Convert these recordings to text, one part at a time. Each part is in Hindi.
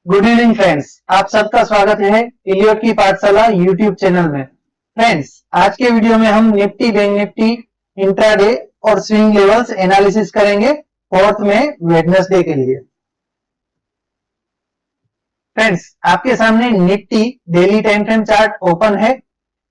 गुड इवनिंग फ्रेंड्स, आप सबका स्वागत है इलियट की पाठशाला यूट्यूब चैनल में। फ्रेंड्स, आज के वीडियो में हम निफ्टी बैंक निफ्टी इंट्राडे और स्विंग लेवल्स एनालिसिस करेंगे 4th में वेडनेसडे के लिए। फ्रेंड्स, आपके सामने Nifty daily time frame chart open है,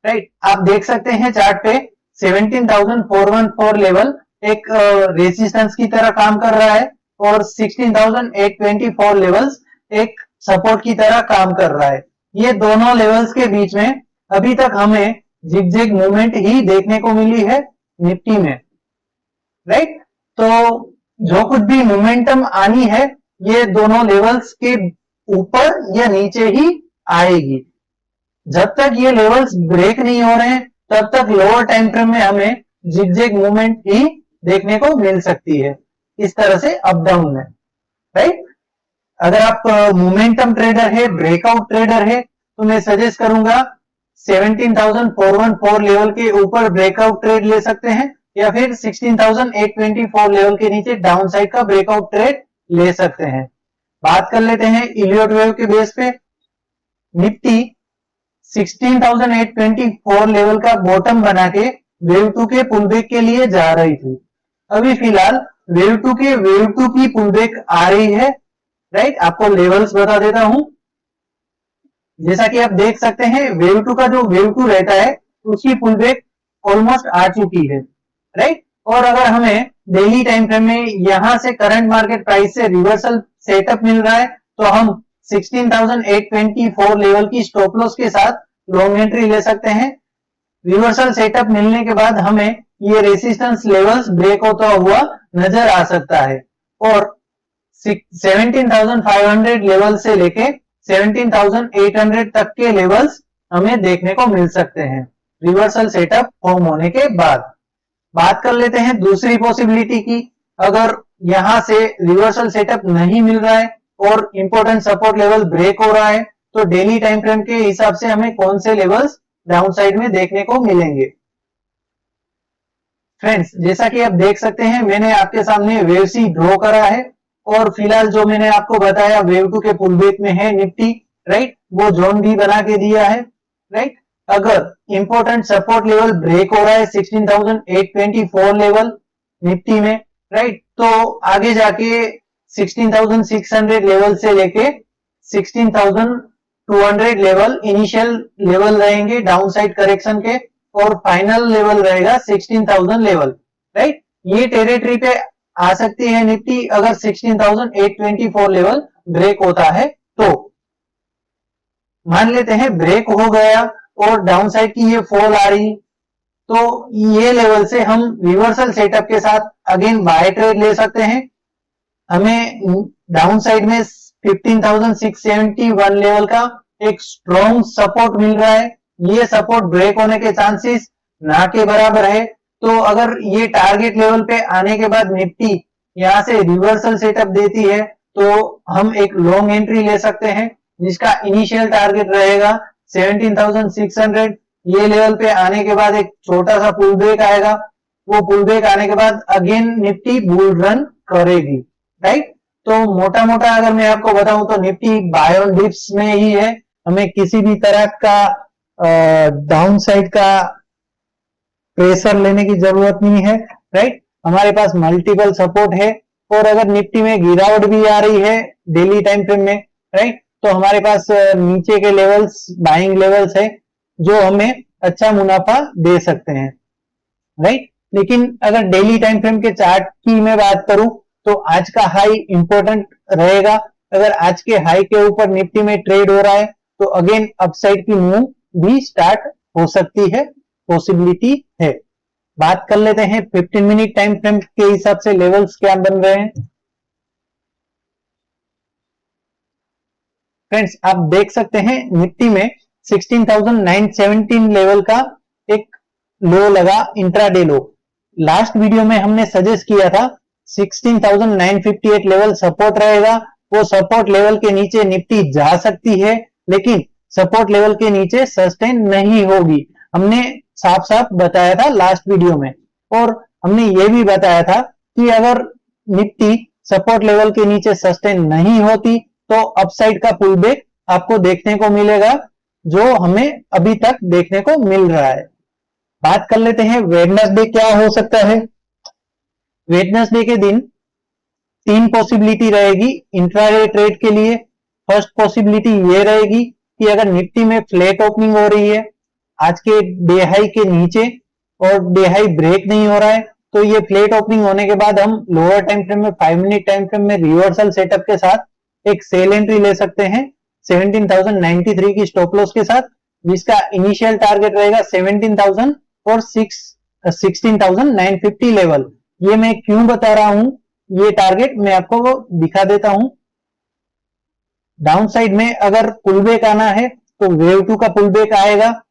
राइट। आप देख सकते हैं चार्ट पे 17,414 लेवल एक रेजिस्टेंस की तरह काम कर रहा है और 16,824 लेवल्स एक सपोर्ट की तरह काम कर रहा है। ये दोनों लेवल्स के बीच में अभी तक हमें जिगजैग मूवमेंट ही देखने को मिली है निफ्टी में, राइट। तो जो कुछ भी मोमेंटम आनी है ये दोनों लेवल्स के ऊपर या नीचे ही आएगी। जब तक ये लेवल्स ब्रेक नहीं हो रहे हैं तब तक लोअर टाइम फ्रेम में हमें जिगजैग मूवमेंट ही देखने को मिल सकती है, इस तरह से अप डाउन में, राइट। अगर आप मोमेंटम ट्रेडर है, ब्रेकआउट ट्रेडर है, तो मैं सजेस्ट करूंगा 17,414 लेवल के ऊपर ब्रेकआउट ट्रेड ले सकते हैं या फिर 16,824 लेवल के नीचे डाउन साइड का ब्रेकआउट ट्रेड ले सकते हैं। बात कर लेते हैं इलियट वेव के बेस पे। निफ्टी 16,824 लेवल का बॉटम बना के वेव 2 के पुलबैक के लिए जा रही थी। अभी फिलहाल वेव 2 की पुलबैक आ रही है, राइट। आपको लेवल्स बता देता हूं। जैसा कि आप देख सकते हैं वेव 2 का जो वेव 2 रहता है उसकी पुलबैक ऑलमोस्ट आ चुकी है, राइट। और अगर हमें डेली टाइम फ्रेम में यहां से करंट मार्केट प्राइस से रिवर्सल सेटअप मिल रहा है तो हम 16,824 लेवल की स्टॉप लॉस के साथ लॉन्ग एंट्री ले सकते हैं। रिवर्सल सेटअप मिलने के बाद हमें ये रेसिस्टेंस लेवल्स ब्रेक होता हुआ नजर आ सकता है और 17,500 लेवल से लेके 17,800 तक के लेवल्स हमें देखने को मिल सकते हैं रिवर्सल सेटअप फॉर्म होने के बाद। बात कर लेते हैं दूसरी पॉसिबिलिटी की। अगर यहां से रिवर्सल सेटअप नहीं मिल रहा है और इंपॉर्टेंट सपोर्ट लेवल ब्रेक हो रहा है तो डेली टाइम फ्रेम के हिसाब से हमें कौन से लेवल्स डाउन साइड में देखने को मिलेंगे। फ्रेंड्स, जैसा कि आप देख सकते हैं मैंने आपके सामने वेव सी ड्रॉ करा है और फिलहाल जो मैंने आपको बताया वेव 2 के पुलबैक में है निफ्टी, राइट। वो जोन भी बना के दिया है, राइट। अगर इंपॉर्टेंट सपोर्ट लेवल ब्रेक हो रहा है 16,824 लेवल निफ्टी में, राइट, तो आगे जाके 16,600 लेवल से लेके 16,200 लेवल इनिशियल लेवल रहेंगे डाउन साइड करेक्शन के और फाइनल लेवल रहेगा 16,000 लेवल, राइट। ये टेरिटरी पे आ सकती है निफ्टी अगर 16,824 लेवल ब्रेक होता है तो। मान लेते हैं ब्रेक हो गया और डाउन साइड की ये फॉल आ रही तो ये लेवल से हम रिवर्सल सेटअप के साथ अगेन बाय ट्रेड ले सकते हैं। हमें डाउन साइड में 15,671 लेवल का एक स्ट्रॉन्ग सपोर्ट मिल रहा है। ये सपोर्ट ब्रेक होने के चांसेस ना के बराबर है। तो अगर ये टारगेट लेवल पे आने के बाद निफ्टी यहां से रिवर्सल सेटअप देती है तो हम एक लॉन्ग एंट्री ले सकते हैं जिसका इनिशियल टारगेट रहेगा 17,600। ये लेवल पे आने के बाद एक छोटा सा पुल ब्रेक आएगा, वो पुल ब्रेक आने के बाद अगेन निफ्टी बुल रन करेगी, राइट। तो मोटा मोटा अगर मैं आपको बताऊं तो निफ्टी बाय ऑन डिप्स में ही है। हमें किसी भी तरह का डाउन साइड का प्रेशर लेने की जरूरत नहीं है, राइट। हमारे पास मल्टीपल सपोर्ट है और अगर निफ्टी में गिरावट भी आ रही है डेली टाइम फ्रेम में, राइट, तो हमारे पास नीचे के लेवल्स बाइंग लेवल्स है जो हमें अच्छा मुनाफा दे सकते हैं, राइट। लेकिन अगर डेली टाइम फ्रेम के चार्ट की मैं बात करूं तो आज का हाई इंपॉर्टेंट रहेगा। अगर आज के हाई के ऊपर निफ्टी में ट्रेड हो रहा है तो अगेन अपसाइड की मूव भी स्टार्ट हो सकती है, पॉसिबिलिटी है। बात कर लेते हैं 15 मिनट टाइम फ्रेम के हिसाब से लेवल्स क्या बन रहे हैं। फ्रेंड्स, आप देख सकते हैं निफ्टी में 16,917 लेवल का एक लो लगा, इंट्राडे लो। लास्ट वीडियो में हमने सजेस्ट किया था 16,958 लेवल सपोर्ट रहेगा। वो सपोर्ट लेवल के नीचे निफ्टी जा सकती है लेकिन सपोर्ट लेवल के नीचे सस्टेन नहीं होगी। हमने साफ साफ बताया था लास्ट वीडियो में और हमने ये भी बताया था कि अगर निफ्टी सपोर्ट लेवल के नीचे सस्टेन नहीं होती तो अपसाइड का पुल बैक आपको देखने को मिलेगा, जो हमें अभी तक देखने को मिल रहा है। बात कर लेते हैं वेडनेसडे क्या हो सकता है। वेडनेसडे के दिन तीन पॉसिबिलिटी रहेगी इंट्राडे ट्रेड के लिए। फर्स्ट पॉसिबिलिटी ये रहेगी कि अगर निफ्टी में फ्लैट ओपनिंग हो रही है आज के डे हाई के नीचे और डे हाई ब्रेक नहीं हो रहा है, तो ये फ्लैट ओपनिंग होने के बाद हम लोअर टाइम फ्रेम में 5 मिनट टाइम फ्रेम में रिवर्सल सेटअप के साथ एक सेल एंट्री ले सकते हैं 17,093 की स्टॉप लॉस के साथ, जिसका इनिशियल टारगेट रहेगा 17,000 और 16,950 लेवल। ये मैं क्यों बता रहा हूं, ये टारगेट मैं आपको वो दिखा देता हूं। डाउन साइड में अगर पुल बैक आना है तो वेव 2 का पुल बैक आएगा।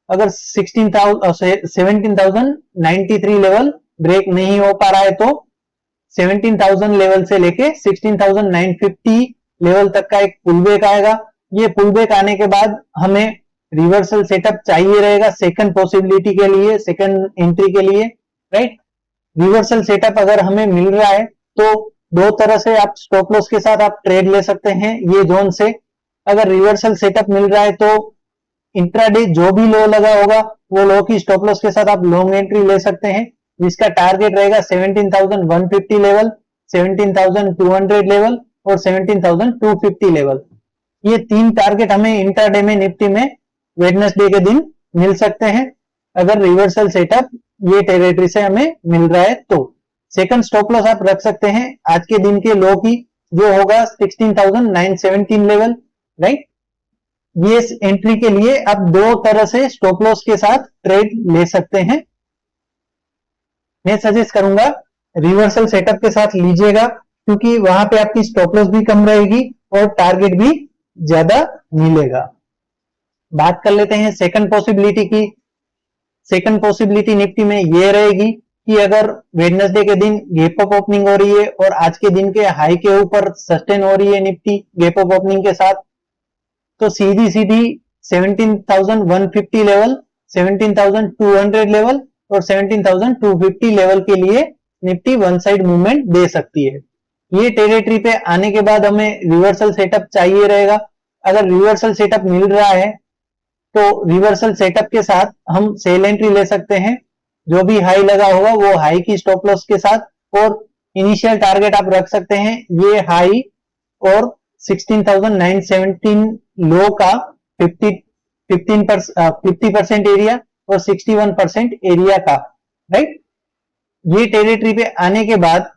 अगर 17,093 लेवल ब्रेक नहीं हो पा रहा है तो 17,000 लेवल से लेके 16,950 लेवल तक का एक पुल बैक आएगा। ये पुल बैक आने के बाद हमें रिवर्सल सेटअप चाहिए रहेगा सेकंड पॉसिबिलिटी के लिए, सेकंड एंट्री के लिए, राइट। रिवर्सल सेटअप अगर हमें मिल रहा है तो दो तरह से आप स्टॉप लॉस के साथ आप ट्रेड ले सकते हैं ये जोन से। अगर रिवर्सल सेटअप मिल रहा है तो इंट्राडे जो भी लो लगा होगा वो लो की स्टॉप लॉस के साथ आप लॉन्ग एंट्री ले सकते हैं, जिसका टारगेट रहेगा 17,150 लेवल, 17,200 लेवल और 17,250 लेवल। ये तीन टारगेट हमें इंट्राडे में निफ्टी में वेडनेसडे के दिन मिल सकते हैं अगर रिवर्सल सेटअप ये टेरिटरी से हमें मिल रहा है तो। सेकंड स्टॉप लॉस आप रख सकते हैं आज के दिन के लो की, जो होगा 16,917 लेवल, राइट। ये एंट्री के लिए आप दो तरह से स्टॉप लॉस के साथ ट्रेड ले सकते हैं। मैं सजेस्ट करूंगा रिवर्सल सेटअप के साथ लीजिएगा, क्योंकि वहां पे आपकी स्टॉप लॉस भी कम रहेगी और टारगेट भी ज्यादा मिलेगा। बात कर लेते हैं सेकंड पॉसिबिलिटी की। सेकंड पॉसिबिलिटी निफ्टी में ये रहेगी कि अगर वेडनेसडे के दिन गैप अप ओपनिंग हो रही है और आज के दिन के हाई के ऊपर सस्टेन हो रही है निफ्टी गैप अप ओपनिंग के साथ, तो सीधी सीधी 17,150 लेवल, 17,200 लेवल और 17,250 लेवल के लिए निफ्टी वन साइड मूवमेंट दे सकती है। ये टेरिटरी पे आने के बाद हमें रिवर्सल सेटअप चाहिए रहेगा। अगर रिवर्सल सेटअप मिल रहा है तो रिवर्सल सेटअप के साथ हम सेल एंट्री ले सकते हैं, जो भी हाई लगा होगा वो हाई की स्टॉप लॉस के साथ, और इनिशियल टारगेट आप रख सकते हैं ये हाई और 16,917 लो का 50% एरिया और 61% एरिया का, राइट। ये टेरिटरी पे आने के बाद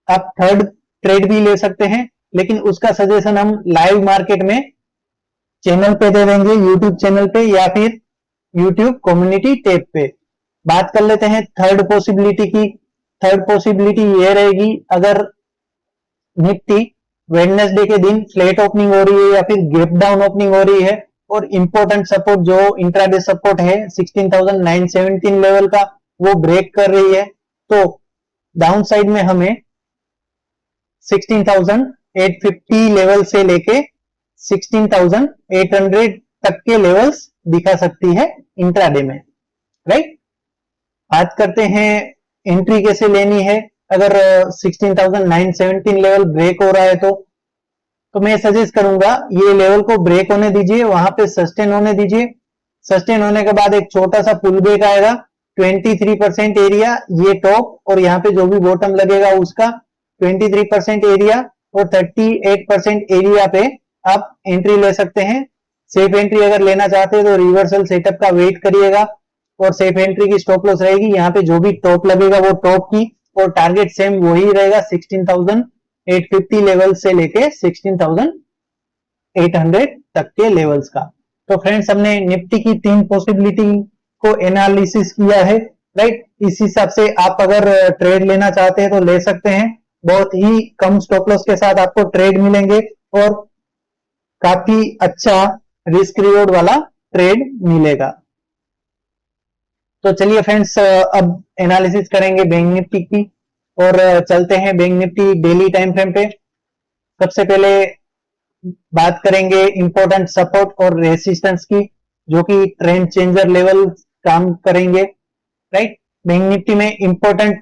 आप थर्ड ट्रेड भी ले सकते हैं, लेकिन उसका सजेशन हम लाइव मार्केट में चैनल पे दे देंगे, यूट्यूब चैनल पे या फिर यूट्यूब कम्युनिटी टैब पे। बात कर लेते हैं थर्ड पॉसिबिलिटी की। थर्ड पॉसिबिलिटी ये रहेगी अगर निफ्टी वेडनेसडे के दिन फ्लैट ओपनिंग हो रही है या फिर गैप डाउन ओपनिंग हो रही है और इंपॉर्टेंट सपोर्ट जो इंट्राडे सपोर्ट है 16,917 लेवल का वो ब्रेक कर रही है, तो डाउन साइड में हमें 16,850 लेवल से लेके 16,800 तक के लेवल्स दिखा सकती है इंट्राडे में, राइट। बात करते हैं एंट्री कैसे लेनी है। अगर 16,917 लेवल ब्रेक हो रहा है तो मैं सजेस्ट करूंगा ये लेवल को ब्रेक होने दीजिए, वहां पे सस्टेन होने दीजिए। सस्टेन होने के बाद एक छोटा सा पुल बैक आएगा 23% एरिया ये टॉप, और यहाँ पे जो भी बॉटम लगेगा उसका 23% एरिया और 38% एरिया पे आप एंट्री ले सकते हैं। सेफ एंट्री अगर लेना चाहते हैं तो रिवर्सल सेटअप का वेट करिएगा और सेफ एंट्री की स्टॉप लॉस रहेगी यहाँ पे जो भी टॉप लगेगा वो टॉप की, और टारगेट सेम वही रहेगा 16,850 लेवल से लेके 16,800 तक के लेवल्स का। तो फ्रेंड्स हमने निफ्टी की तीन पॉसिबिलिटी को एनालिसिस किया है, राइट। इस हिसाब से आप अगर ट्रेड लेना चाहते हैं तो ले सकते हैं। बहुत ही कम स्टॉप लॉस के साथ आपको ट्रेड मिलेंगे और काफी अच्छा रिस्क रिवॉर्ड वाला ट्रेड मिलेगा। तो चलिए फ्रेंड्स अब एनालिसिस करेंगे बैंक निफ्टी की और चलते हैं bank Nifty daily time frame पे। सबसे पहले बात करेंगे इंपॉर्टेंट सपोर्ट और रेसिस्टेंस की, जो कि ट्रेंड चेंजर लेवल काम करेंगे, राइट। बैंक निफ्टी में इंपॉर्टेंट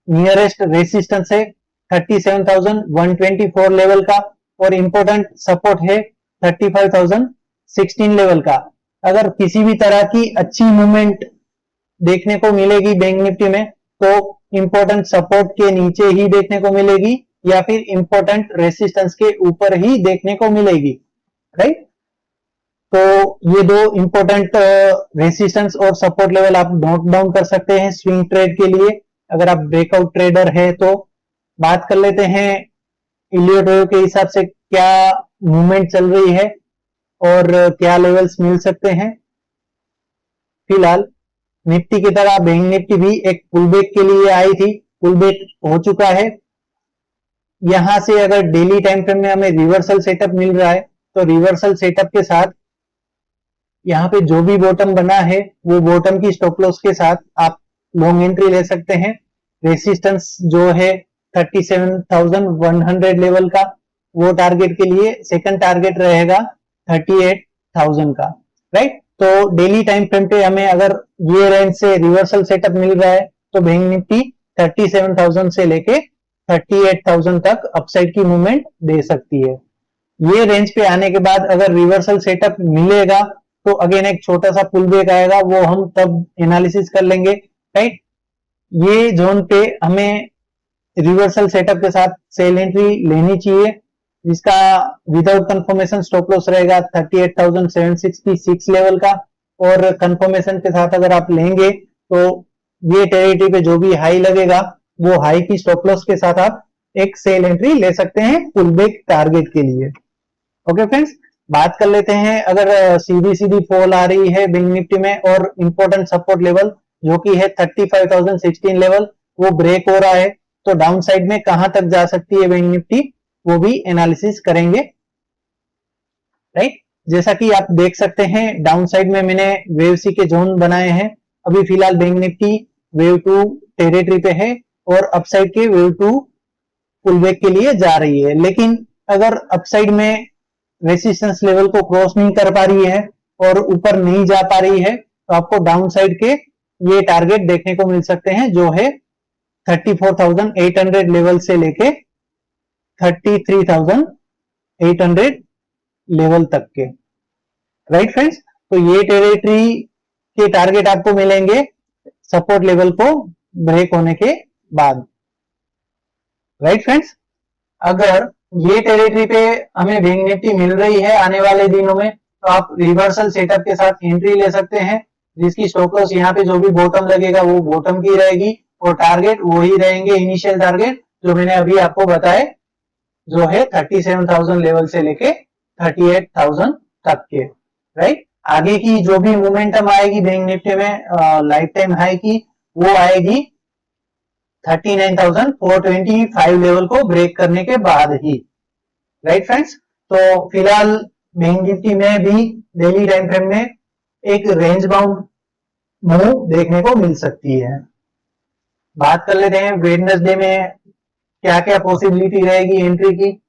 नियरेस्ट रेसिस्टेंस है 37,124 लेवल का, और इम्पोर्टेंट सपोर्ट है 35,016 लेवल का। अगर किसी भी तरह की अच्छी मूवमेंट देखने को मिलेगी बैंक निफ्टी में तो इम्पोर्टेंट सपोर्ट के नीचे ही देखने को मिलेगी या फिर इम्पोर्टेंट रेसिस्टेंस के ऊपर ही देखने को मिलेगी, राइट। तो ये दो इम्पोर्टेंट रेसिस्टेंस और सपोर्ट लेवल आप नोट डाउन कर सकते हैं स्विंग ट्रेड के लिए, अगर आप ब्रेकआउट ट्रेडर है तो। बात कर लेते हैं इलियट वेव के हिसाब से क्या मूवमेंट चल रही है और क्या लेवल्स मिल सकते हैं। फिलहाल निफ्टी की तरह बैंक निफ्टी भी एक पुलबैक के लिए आई थी, पुलबैक हो चुका है। यहां से अगर डेली टाइम फ्रेम में हमें रिवर्सल सेटअप मिल रहा है तो रिवर्सल सेटअप के साथ यहाँ पे जो भी बॉटम बना है वो बॉटम की स्टॉप लॉस के साथ आप लॉन्ग एंट्री ले सकते हैं। रेसिस्टेंस जो है 37,100 लेवल का, वो टारगेट के लिए सेकंड टारगेट रहेगा 38,000 का, राइट। तो डेली टाइम फ्रेम पे हमें अगर ये रेंज से रिवर्सल सेटअप मिल रहा है तो बैंक निफ्टी 37,000 से लेके 38,000 तक अपसाइड की मूवमेंट दे सकती है। ये रेंज पे आने के बाद अगर रिवर्सल सेटअप मिलेगा तो अगेन एक छोटा सा पुल बैक आएगा, वो हम तब एनालिसिस कर लेंगे, राइट। ये जोन पे हमें रिवर्सल सेटअप के साथ सेल एंट्री लेनी चाहिए, जिसका विदाउट कंफर्मेशन स्टॉप लॉस रहेगा 38,766 लेवल का, और कंफर्मेशन के साथ अगर आप लेंगे तो ये टेरिटरी पे जो भी हाई लगेगा वो हाई की स्टॉप लॉस के साथ आप एक सेल एंट्री ले सकते हैं पुल बैक टारगेट के लिए। ओके फ्रेंड्स, बात कर लेते हैं अगर सीधी सीधी फॉल आ रही है बैंक निफ्टी में और इंपॉर्टेंट सपोर्ट लेवल जो कि है 35,016 लेवल वो ब्रेक हो रहा है तो डाउन साइड में कहां तक जा सकती है बैंक निफ्टी, वो भी एनालिसिस करेंगे, राइट। जैसा कि आप देख सकते हैं डाउन साइड में मैंने वेव सी के जोन बनाए हैं। अभी फिलहाल बैंक निफ्टी वेव 2 टेरिटरी पे है और अपसाइड के वेव 2 पुल बैक के लिए जा रही है, लेकिन अगर अपसाइड में रेसिस्टेंस लेवल को क्रॉस नहीं कर पा रही है और ऊपर नहीं जा पा रही है तो आपको डाउन साइड के ये टारगेट देखने को मिल सकते हैं जो है 34,800 लेवल से लेके 33,800 लेवल तक के, राइट फ्रेंड्स। तो ये टेरिटरी के टारगेट आपको मिलेंगे सपोर्ट लेवल को ब्रेक होने के बाद, राइट फ्रेंड्स। अगर ये टेरिटरी पे हमें बैंक निफ्टी मिल रही है आने वाले दिनों में तो आप रिवर्सल सेटअप के साथ एंट्री ले सकते हैं, जिसकी स्टॉप लॉस यहाँ पे जो भी बॉटम लगेगा वो बॉटम की रहेगी और टारगेट वही रहेंगे इनिशियल टारगेट जो मैंने अभी आपको बताए, जो है 37,000 लेवल से लेके 38,000 तक के, राइट। आगे की जो भी मोमेंटम आएगी बैंक निफ्टी में लाइफ टाइम हाई की वो आएगी 39,425 लेवल को ब्रेक करने के बाद ही, राइट फ्रेंड्स। तो फिलहाल बैंक निफ्टी में भी डेली टाइम फ्रेम में एक रेंज बाउंड मूव देखने को मिल सकती है। बात कर लेते हैं वेडनेसडे में क्या क्या पॉसिबिलिटी रहेगी एंट्री की।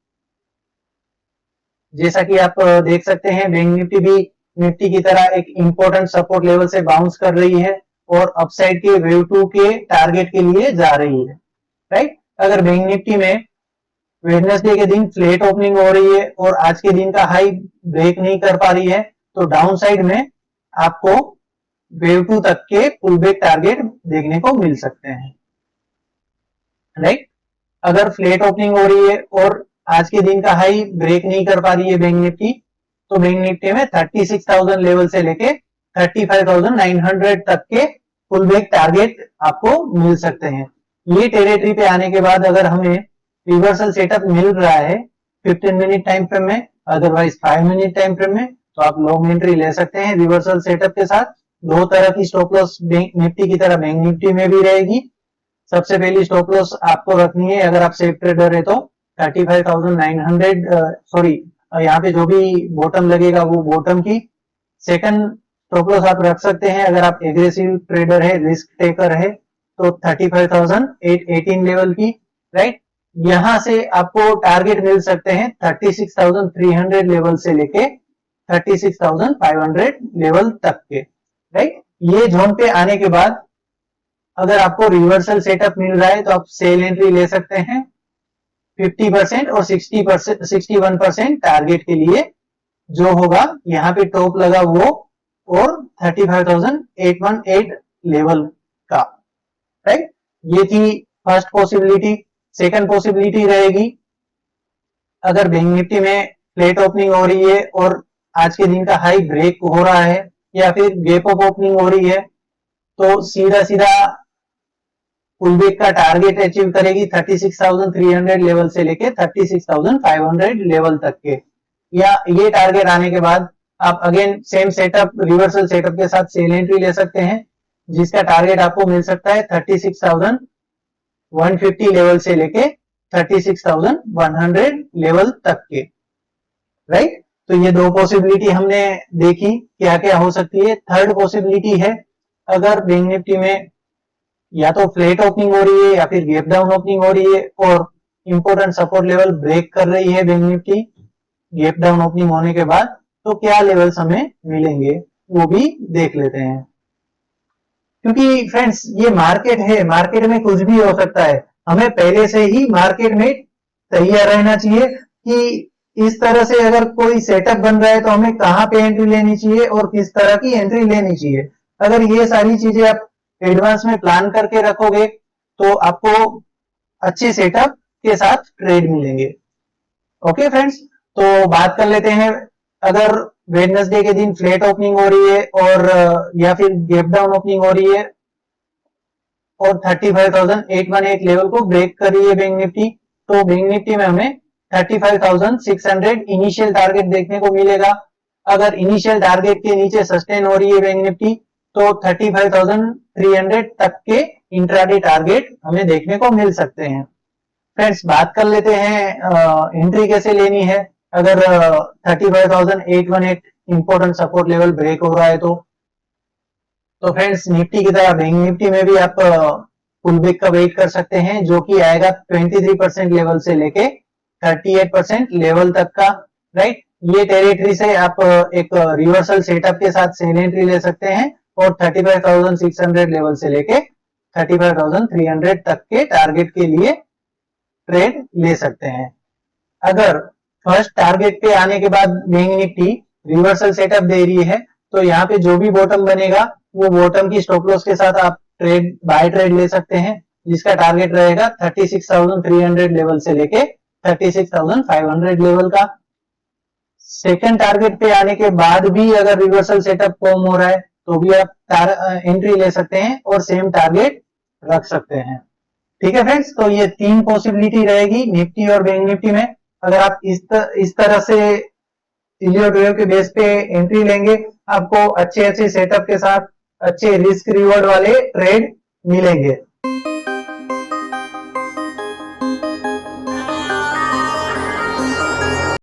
जैसा कि आप देख सकते हैं बैंक निफ्टी भी निफ्टी की तरह एक इंपॉर्टेंट सपोर्ट लेवल से बाउंस कर रही है और अपसाइड के वेव 2 के टारगेट के लिए जा रही है, राइट। अगर बैंक निफ्टी में वेडनेसडे के दिन फ्लैट ओपनिंग हो रही है और आज के दिन का हाई ब्रेक नहीं कर पा रही है तो डाउन साइड में आपको वेव 2 तक के पुल बैक टारगेट देखने को मिल सकते हैं, राइट। अगर फ्लैट ओपनिंग हो रही है और आज के दिन का हाई ब्रेक नहीं कर पा रही है बैंक निफ्टी तो बैंक निफ्टी में 36,000 लेवल से लेके 35,900 तक के पुल बैक टारगेट आपको मिल सकते हैं। ये टेरिटरी पे आने के बाद अगर हमें रिवर्सल सेटअप मिल रहा है 15 मिनट टाइम फ्रेम में, अदरवाइज 5 मिनट टाइम फ्रेम में, तो आप लॉन्ग एंट्री ले सकते हैं रिवर्सल सेटअप के साथ। दो तरह की स्टॉप लॉस बैंक निफ्टी की तरह बैंक निफ्टी में भी रहेगी। सबसे पहली स्टॉप लॉस आपको रखनी है अगर आप सेफ ट्रेडर है तो 35,900 सॉरी यहाँ पे जो भी बॉटम लगेगा वो बॉटम की। सेकंड स्टॉप लॉस आप रख सकते हैं अगर आप एग्रेसिव ट्रेडर है, रिस्क टेकर है तो 35,818 लेवल की, राइट। यहां से आपको टारगेट मिल सकते हैं 36,300 लेवल से लेके 36,500 लेवल तक के, राइट। ये जोन पे आने के बाद अगर आपको रिवर्सल सेटअप मिल रहा है तो आप सेल एंट्री ले सकते हैं 50% और 60% 61% टारगेट के लिए जो होगा यहाँ पे टॉप लगा वो, और 35,818 लेवल का, राइट। ये थी फर्स्ट पॉसिबिलिटी। सेकंड पॉसिबिलिटी रहेगी, अगर बैंक निफ्टी में फ्लैट ओपनिंग हो रही है और आज के दिन का हाई ब्रेक हो रहा है या फिर गैप अप ओपनिंग हो रही है, तो सीधा सीधा पुलबैक का टारगेट अचीव करेगी 36,300 लेवल से लेके 36,500 लेवल तक के, या ये टारगेट आने के बाद आप again same setup, reversal setup के साथ सेल एंट्री ले सकते हैं, जिसका टारगेट आपको मिल सकता है 36,150 लेवल से लेके 36,100 लेवल तक के, राइट। तो ये दो पॉसिबिलिटी हमने देखी क्या क्या हो सकती है। थर्ड पॉसिबिलिटी है, अगर बैंक निफ्टी में या तो फ्लैट ओपनिंग हो रही है या फिर गैप डाउन ओपनिंग हो रही है और इंपॉर्टेंट सपोर्ट लेवल ब्रेक कर रही है bank Nifty gap down opening होने के बाद, तो क्या लेवल्स हमें मिलेंगे वो भी देख लेते हैं। क्योंकि फ्रेंड्स ये मार्केट है, मार्केट में कुछ भी हो सकता है, हमें पहले से ही मार्केट में तैयार रहना चाहिए कि इस तरह से अगर कोई सेटअप बन रहा है तो हमें कहाँ पे एंट्री लेनी चाहिए और किस तरह की एंट्री लेनी चाहिए। अगर ये सारी चीजें आप एडवांस में प्लान करके रखोगे तो आपको अच्छे सेटअप के साथ ट्रेड मिलेंगे। ओके फ्रेंड्स, तो बात कर लेते हैं, अगर वेडनेसडे के दिन फ्लैट ओपनिंग हो रही है और या फिर गैप डाउन ओपनिंग हो रही है और 35,818 लेवल को ब्रेक कर रही है बैंक निफ्टी, तो बैंक निफ्टी में हमें 35,600 इनिशियल टारगेट देखने को मिलेगा। अगर इनिशियल टारगेट के नीचे सस्टेन हो रही है बैंक निफ्टी तो 35,300 तक के इंट्राडे टारगेट हमें देखने को मिल सकते हैं। फ्रेंड्स बात कर लेते हैं एंट्री कैसे लेनी है, अगर 35,818 इंपॉर्टेंट सपोर्ट लेवल ब्रेक हो रहा है तो फ्रेंड्स निफ्टी की तरह बैंक निफ्टी में भी आप पुल बैक का वेट कर सकते हैं, जो कि आएगा 23% लेवल से लेके 38% लेवल तक का, राइट। ये टेरिटरी से आप एक रिवर्सल सेटअप के साथ सेल एंट्री ले सकते हैं और 35,600 लेवल से लेके 35,300 तक के टारगेट के लिए ट्रेड ले सकते हैं। अगर फर्स्ट टारगेट पे आने के बाद बैंक निफ्टी रिवर्सल सेटअप दे रही है तो यहाँ पे जो भी बॉटम बनेगा वो बॉटम की स्टॉप लॉस के साथ आप ट्रेड बाय ट्रेड ले सकते हैं, जिसका टारगेट रहेगा 36,300 लेवल से लेके 36,500 लेवल का। सेकंड टारगेट पे आने के बाद भी अगर रिवर्सल सेटअप फॉर्म हो रहा है तो भी आप एंट्री ले सकते हैं और सेम टारगेट रख सकते हैं। ठीक है फ्रेंड्स, तो ये तीन पॉसिबिलिटी रहेगी निफ्टी और बैंक निफ्टी में। अगर आप इस तरह से इलियो के बेस पे एंट्री लेंगे, आपको अच्छे अच्छे सेटअप के साथ अच्छे रिस्क रिवॉर्ड वाले ट्रेड मिलेंगे।